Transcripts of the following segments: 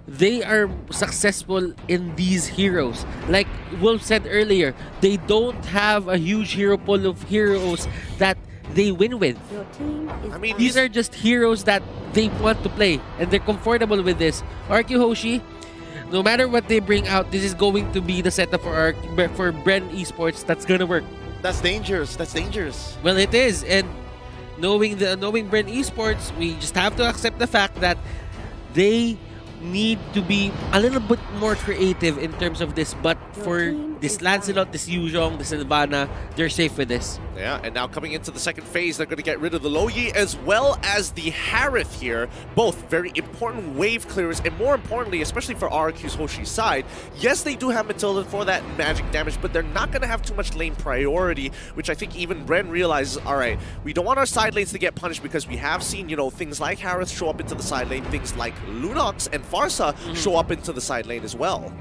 they are successful in these heroes. Like Wolf said earlier, they don't have a huge hero pool of heroes that they win with. I mean, These are just heroes that they want to play, and they're comfortable with this. RRQ Hoshi, no matter what they bring out, this is going to be the setup for Bren Esports that's gonna work. That's dangerous. That's dangerous. Well, it is, and knowing Bren Esports, we just have to accept the fact that they need to be a little bit more creative in terms of this. But for this Lancelot, this Yuzhong, this Sylvana, they're safe with this. Yeah, and now coming into the second phase, they're going to get rid of the Loyi as well as the Harith here. Both very important wave clearers, and more importantly, especially for RRQ's Hoshi's side, yes, they do have Matilda for that magic damage, but they're not going to have too much lane priority, which I think even Bren realizes, all right, we don't want our side lanes to get punished because we have seen, you know, things like Harith show up into the side lane, things like Lunox and Farsa show up into the side lane as well.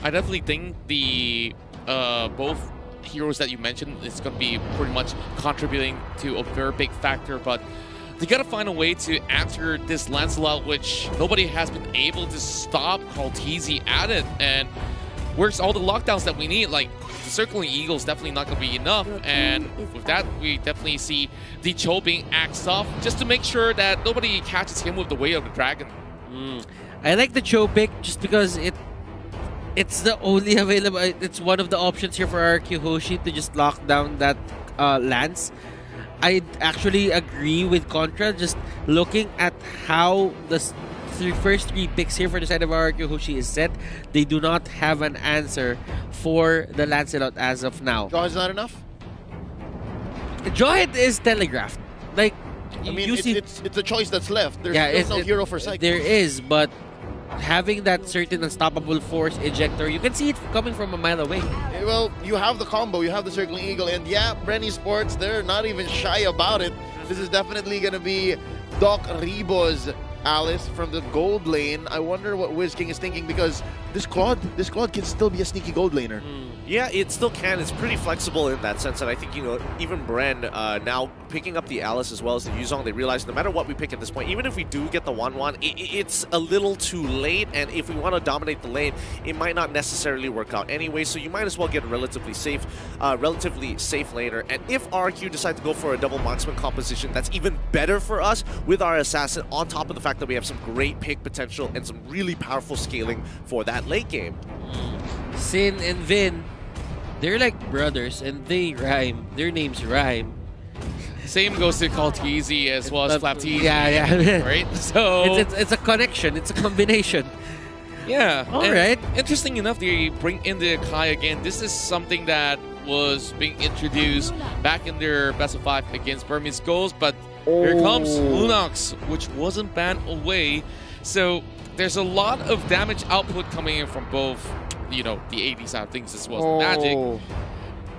I definitely think the both heroes that you mentioned is going to be pretty much contributing to a very big factor, but they got to find a way to answer this Lancelot, which nobody has been able to stop Karl'Tezi at it. And where's all the lockdowns that we need? Like, the Circling Eagle is definitely not going to be enough, and with that, we definitely see the Cho being axed off just to make sure that nobody catches him with the Way of the Dragon. I like the Cho pick just because it's the only available. It's one of the options here for RRQ Hoshi to just lock down that Lance. I actually agree with Contra. Just looking at how the first three picks here for the side of RRQ Hoshi is set, they do not have an answer for the Lancelot as of now. Jawhead's not enough? Jawhead is telegraphed. Like, I mean, you see, it's a choice that's left. There's yeah, no hero for Psycho. there is, but having that certain unstoppable force ejector, you can see it coming from a mile away. Well, you have the combo, you have the Circling Eagle, and yeah, Bren Esports, they're not even shy about it. This is definitely going to be Doc Rebo's Alice from the gold lane. I wonder what Wiz King is thinking, because this Claude can still be a sneaky gold laner. Yeah, it still can. It's pretty flexible in that sense, and I think, you know, even Bren now picking up the Alice as well as the Yuzhong, they realize no matter what we pick at this point, even if we do get the 1-1, it's a little too late, and if we want to dominate the lane, it might not necessarily work out anyway, so you might as well get a relatively safe laner. And if RRQ decide to go for a double marksman composition, that's even better for us with our assassin, on top of the fact that we have some great pick potential and some really powerful scaling for that late game. Sin and Vin, they're like brothers, and they rhyme. Their names rhyme. Same goes to Karl'Tezi as well as Flaptezi. Yeah. Right? So it's a connection. It's a combination. yeah. All right. Interesting enough, they bring in the Kai again. This is something that was being introduced back in their best of 5 against Burmese Ghost, but here comes Lunox, which wasn't banned away. So there's a lot of damage output coming in from both, you know, the AD side of things as well as the Magic.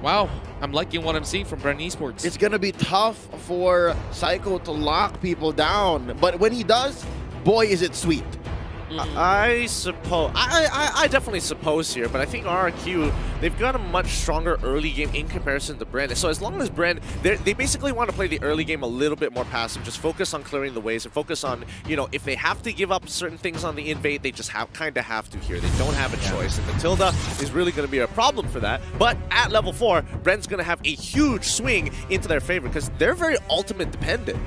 Wow, I'm liking what I'm seeing from Bren Esports. It's going to be tough for Psycho to lock people down, but when he does, boy, is it sweet. I suppose. I definitely suppose here, but I think RRQ, they've got a much stronger early game in comparison to Bren. So as long as Bren, they basically want to play the early game a little bit more passive, just focus on clearing the waves and focus on, you know, if they have to give up certain things on the invade, they just kind of have to here. They don't have a choice, and Matilda is really going to be a problem for that. But at level 4, Bren's going to have a huge swing into their favor because they're very ultimate dependent.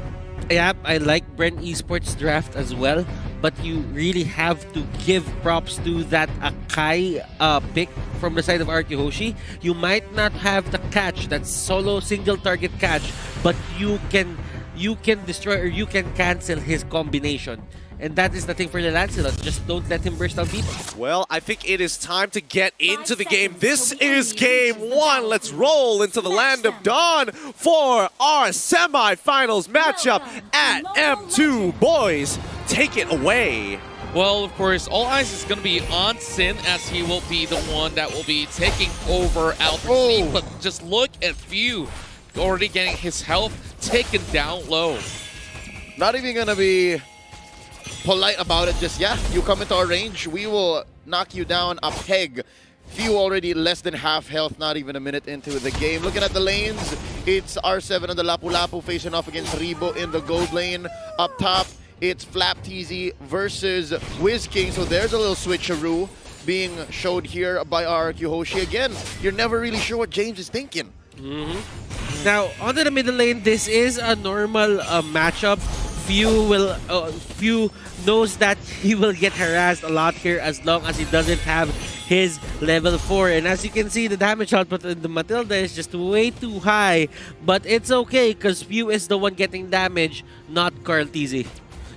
Yeah, I like Bren Esports draft as well, but you really have to give props to that Akai pick from the side of RRQ Hoshi. You might not have the catch, that solo single target catch, but you can destroy or you can cancel his combination. And that is the thing for the Lancelot. Just don't let him burst down people. Well, I think it is time to get into the game. This is game 1. Let's roll into the land of Dawn for our semifinals matchup at M2. Boys, take it away. Well, of course, all eyes is going to be on Sin, as he will be the one that will be taking over Alpha C. But just look at Few already getting his health taken down low. Not even going to be polite about it, just yeah, you come into our range, we will knock you down a peg. Few already less than half health, not even a minute into the game. Looking at the lanes, it's R7 on the Lapu Lapu facing off against Rebo in the gold lane. Up top, it's Flap TZ versus Wiz King. So there's a little switcheroo being showed here by RRQ Hoshi. Again, you're never really sure what James is thinking. Now, onto the middle lane, this is a normal matchup. Few knows that he will get harassed a lot here as long as he doesn't have his level 4. And as you can see, the damage output in the Matilda is just way too high. But it's okay, because Few is the one getting damage, not Carl TZ.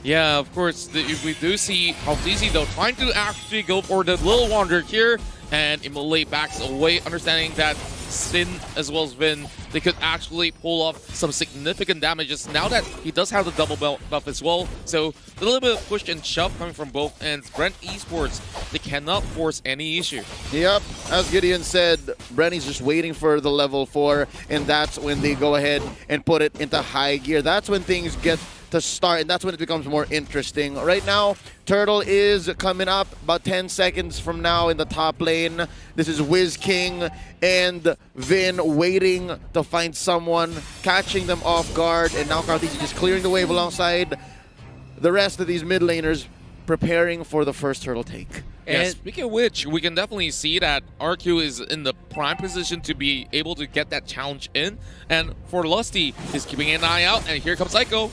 Yeah, of course, we do see Kaltizi though trying to actually go for the little wander here, and Imole backs away, understanding that Sin as well as Vin, they could actually pull off some significant damages now that he does have the double buff as well. So a little bit of push and shove coming from both ends. Bren Esports, they cannot force any issue. Yep, as Gideon said, Brenny's just waiting for the level 4, and that's when they go ahead and put it into high gear. That's when things get to start, and that's when it becomes more interesting. Right now, Turtle is coming up about 10 seconds from now in the top lane. This is Wiz King and Vin waiting to find someone, catching them off guard, and now Kaltizi just clearing the wave alongside the rest of these mid laners, preparing for the first Turtle take. Yeah, speaking of which, we can definitely see that RQ is in the prime position to be able to get that challenge in. And for Lusty, he's keeping an eye out, and here comes Psycho.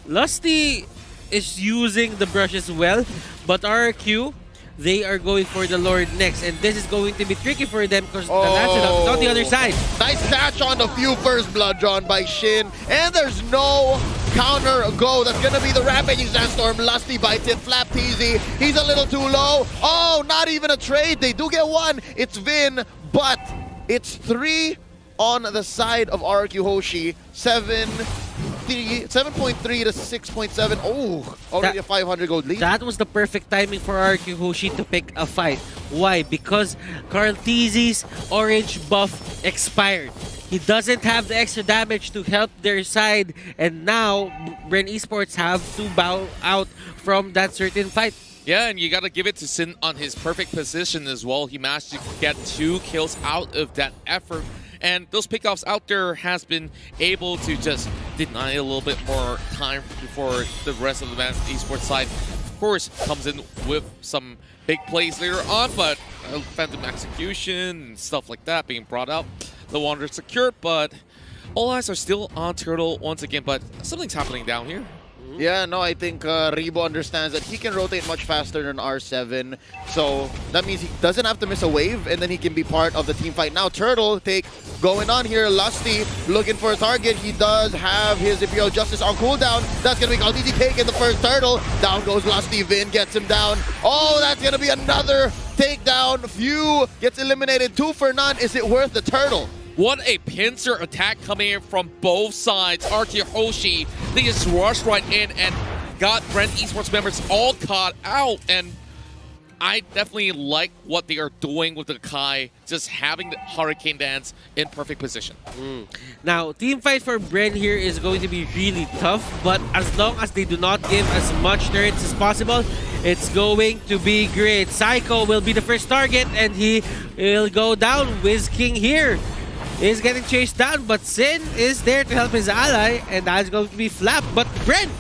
Lusty is using the brush as well, but RRQ, they are going for the Lord next, and this is going to be tricky for them because the Lancelot is on the other side. Nice catch on the Few first blood drawn by Shin, and there's no counter go. That's gonna be the Rampaging Sandstorm. Lusty bites it. Flap TZ, he's a little too low. Oh, not even a trade. They do get one. It's Vin, but it's 3 on the side of RRQ Hoshi. 7.3 to 6.7. Oh, already a 500 gold lead. That was the perfect timing for RRQ Hoshi to pick a fight. Why? Because Carl TZ's orange buff expired. He doesn't have the extra damage to help their side, and now Bren Esports have to bow out from that certain fight. Yeah, and you gotta give it to Sin on his perfect position as well. He managed to get 2 kills out of that effort. And those pickoffs out there has been able to just deny a little bit more time before the rest of the Esports side, of course, comes in with some big plays later on, but Phantom Execution and stuff like that being brought out. The Wanderer secured, but all eyes are still on Turtle once again, but something's happening down here. Yeah, no, I think Rebo understands that he can rotate much faster than R7. So that means he doesn't have to miss a wave, and then he can be part of the team fight. Now, Turtle take going on here. Lusty looking for a target. He does have his Imperial Justice on cooldown. That's going to be Kaltizi taking the first Turtle. Down goes Lusty. Vin gets him down. Oh, that's going to be another takedown. Few gets eliminated. 2 for none. Is it worth the Turtle? What a pincer attack coming in from both sides. RRQ Hoshi, they just rushed right in and got Bren Esports members all caught out. And I definitely like what they are doing with the Kai, just having the Hurricane Dance in perfect position. Now, team fight for Bren here is going to be really tough, but as long as they do not give as much turrets as possible, it's going to be great. Psycho will be the first target, and he will go down. Wiz King here is getting chased down, but Sin is there to help his ally, and that's going to be Flap. But Bren,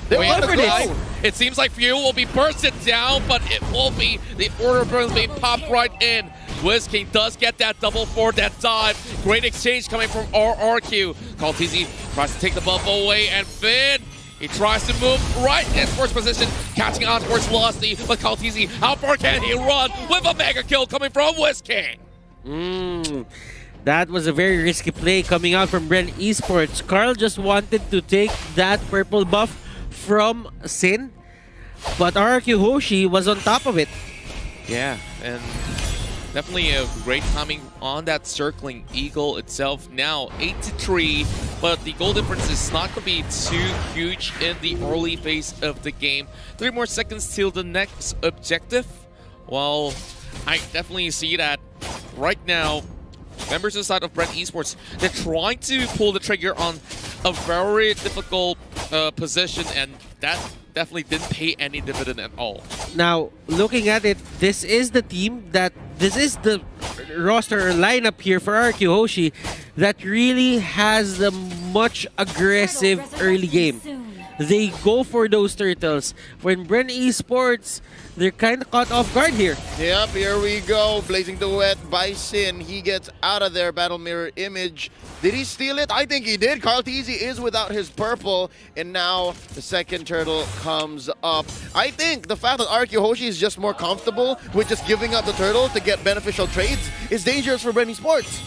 they want to go. It seems like Few will be bursted down, but it will be the Order of Burns being popped right in. Wiz King does get that double for that dive. Great exchange coming from RRQ. Kaltizi tries to take the buff away, and Finn, he tries to move right in first position, catching on towards Lusty, but Kaltizi, how far can he run with a mega kill coming from Wiz King? That was a very risky play coming out from Bren Esports. Carl just wanted to take that purple buff from Sin, but RRQ Hoshi was on top of it. Yeah, and definitely a great timing on that circling Eagle itself. Now 8-3, but the goal difference is not going to be too huge in the early phase of the game. 3 more seconds till the next objective. Well, I definitely see that right now. Members of the side of Bren Esports, they're trying to pull the trigger on a very difficult position, and that definitely didn't pay any dividend at all. Now, looking at it, this is the roster or lineup here for RRQ Hoshi that really has a much aggressive early game. they go for those turtles. When Bren Esports, they're kind of caught off guard here. Yep, here we go. Blazing Duet by Sin. He gets out of there. Battle Mirror Image. Did he steal it? I think he did. Carl Teasy is without his purple. And now the second turtle comes up. I think the fact that RRQ Hoshi is just more comfortable with just giving up the turtle to get beneficial trades is dangerous for Bren Esports.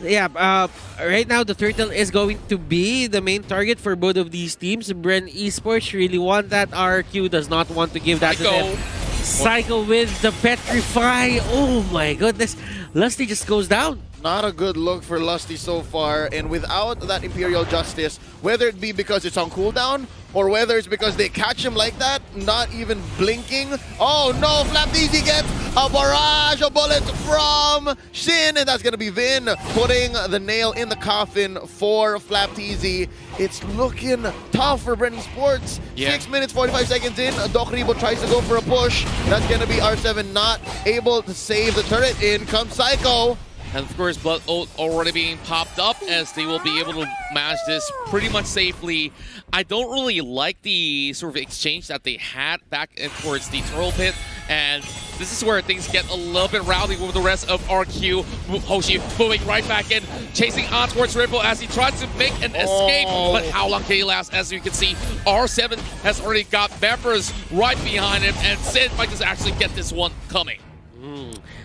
Yeah, right now the turtle is going to be the main target for both of these teams. Bren Esports really want that. RRQ does not want to give that to them. Psycho with the Petrify. Oh my goodness. Lusty just goes down. Not a good look for Lusty so far, and without that Imperial Justice, whether it be because it's on cooldown or whether it's because they catch him like that, not even blinking. Oh no, Flapteezy gets a barrage of bullets from Shin, and that's gonna be Vin putting the nail in the coffin for Flapteezy. It's looking tough for Bren Esports. 6 minutes, 45 seconds in, Doc Rebo tries to go for a push. That's gonna be R7 not able to save the turret. In comes Psycho. And of course, Blood Oath already being popped up as they will be able to manage this pretty much safely. I don't really like the sort of exchange that they had back in towards the Turtle Pit. And this is where things get a little bit rowdy with the rest of RQ. Hoshi moving right back in, chasing on towards Ripple as he tries to make an escape. But how long can he last? As you can see, R7 has already got members right behind him, and Sid might just actually get this one coming.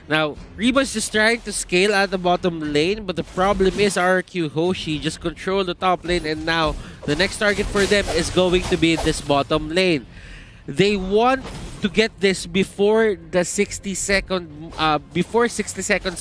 Now, Reba's just trying to scale at the bottom lane, but the problem is RRQ Hoshi just control the top lane, and now the next target for them is going to be this bottom lane. They want to get this before the 60 seconds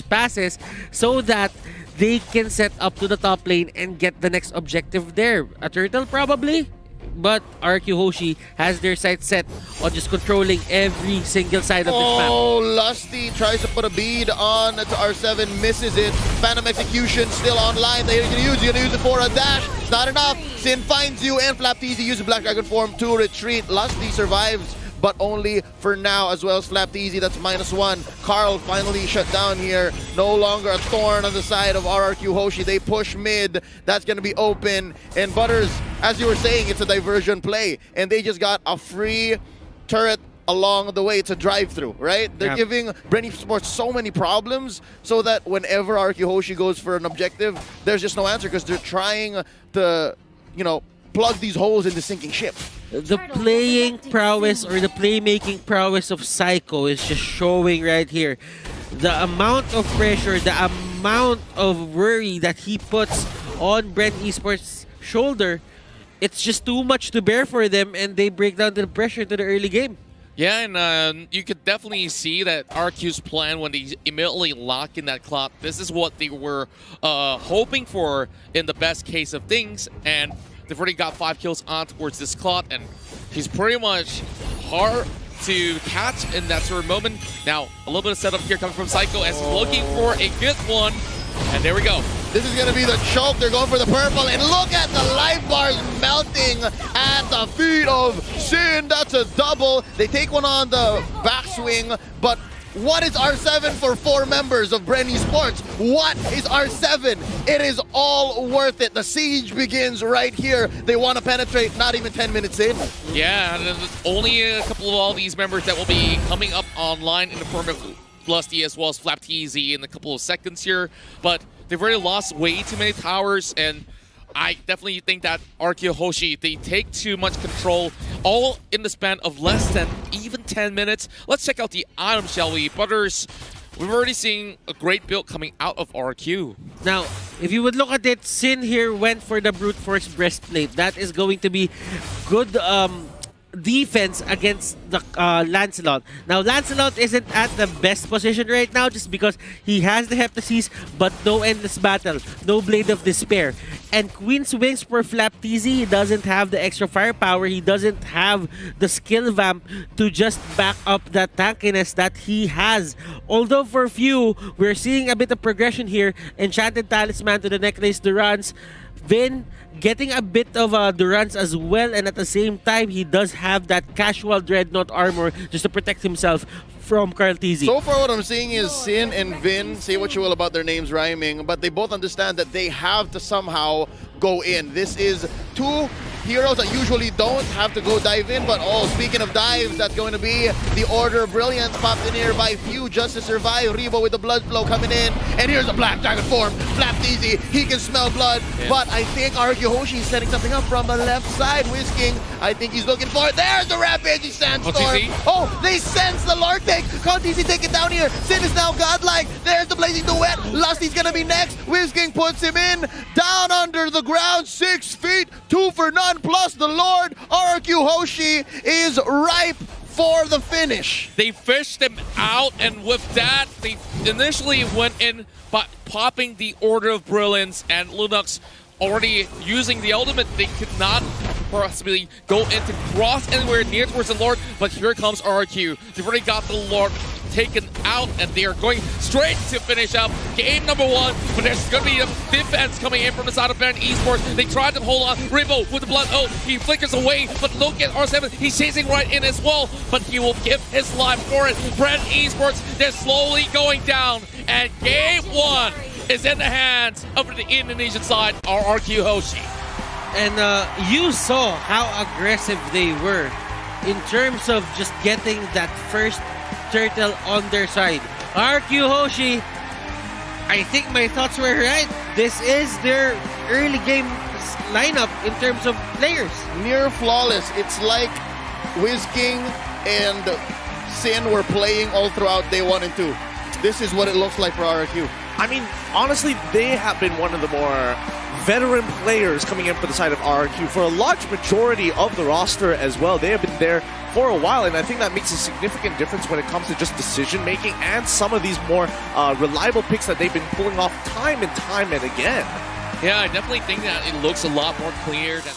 passes, so that they can set up to the top lane and get the next objective there. A turtle probably? But RRQ Hoshi has their sights set on just controlling every single side of this map. Oh, Lusty tries to put a bead on to R7, misses it. Phantom Execution still online. They're gonna use it for a dash. It's not enough. Sin finds you, and Flapteezy uses Black Dragon form to retreat. Lusty survives, but only for now, as well as Flapteezy. That's -1. Carl finally shut down here. No longer a thorn on the side of RRQ Hoshi. They push mid. That's going to be open. And Butters, as you were saying, it's a diversion play. And they just got a free turret along the way. It's a drive-through, right? They're giving Bren Esports so many problems so that whenever RRQ Hoshi goes for an objective, there's just no answer because they're trying to, you know, plug these holes in the sinking ship. The playing prowess or the playmaking prowess of Psycho is just showing right here. The amount of pressure, the amount of worry that he puts on Bren Esports' shoulder, it's just too much to bear for them, and they break down the pressure to the early game. Yeah, and you could definitely see that RQ's plan when they immediately lock in that clock, this is what they were hoping for in the best case of things, and they've already got 5 kills on towards this clock, and he's pretty much hard to catch in that sort of moment. Now, a little bit of setup here coming from Psycho as he's looking for a good one, and there we go. This is going to be the choke. They're going for the purple, and look at the life bars melting at the feet of Sin. That's a double. They take one on the backswing, but what is R7 for 4 members of Bren Esports? What is R7? It is all worth it. The siege begins right here. They want to penetrate, not even 10 minutes in. Yeah, and there's only a couple of all these members that will be coming up online in the form of Lusty as well as Flapteezy in a couple of seconds here. But they've already lost way too many towers, and I definitely think that RRQ Hoshi, they take too much control, all in the span of less than even 10 minutes. Let's check out the item, shall we? Butters, we've already seen a great build coming out of RRQ. Now, if you would look at it, Sin here went for the Brute Force Breastplate. That is going to be good defense against the Lancelot. Now, Lancelot isn't at the best position right now just because he has the Heptasis, but no Endless Battle, no Blade of Despair. And Queen's Wings for Flapteezy, he doesn't have the extra firepower, he doesn't have the skill vamp to just back up that tankiness that he has. Although for few, we're seeing a bit of progression here. Enchanted Talisman to the Necklace Durance. Vin getting a bit of a Durance as well, and at the same time, he does have that casual Dreadnought armor just to protect himself from Carl Teasy. So far what I'm seeing is Sin and Vin, say what you will about their names rhyming, but they both understand that they have to somehow go in. This is 2 heroes that usually don't have to go dive in, but oh, speaking of dives, that's going to be the Order of Brilliance popped in here by Few just to survive. Rebo with the blood flow coming in, and here's a Black Dragon form. Flapped easy, he can smell blood, but I think RRQ Hoshi is setting something up from the left side. Whisking, I think he's looking for it. There's the Rampaging Sandstorm. Oh, they sense the Lark take. Can't easy take it down here. Sin is now godlike. There's the Blazing Duet. Lusty's gonna be next. Whisking puts him in. Down under the ground, 6 feet, 2 for none, plus the Lord. RRQ Hoshi is ripe for the finish. They fished him out, and with that, they initially went in by popping the Order of Brilliance, and Lunox already using the ultimate. They could not possibly go into cross anywhere near towards the Lord, but here comes RRQ. They've already got the Lord taken out, and they are going straight to finish up game number 1, but there's going to be a defense coming in from the side of Bren Esports. They tried to hold on. Rebo with the blood. Oh, he flickers away, but look at R7. He's chasing right in as well, but he will give his life for it. Bren Esports, they're slowly going down, and game 1 is in the hands of the Indonesian side, RRQ Hoshi. And you saw how aggressive they were in terms of just getting that first turtle on their side. RRQ Hoshi, I think my thoughts were right. This is their early game lineup in terms of players. Near flawless. It's like Whisking and Sin were playing all throughout day 1 and 2. This is what it looks like for RRQ. I mean, honestly, they have been one of the more veteran players coming in for the side of RRQ for a large majority of the roster as well. They have been there for a while, and I think that makes a significant difference when it comes to just decision-making and some of these more reliable picks that they've been pulling off time and time and again. Yeah, I definitely think that it looks a lot more clear than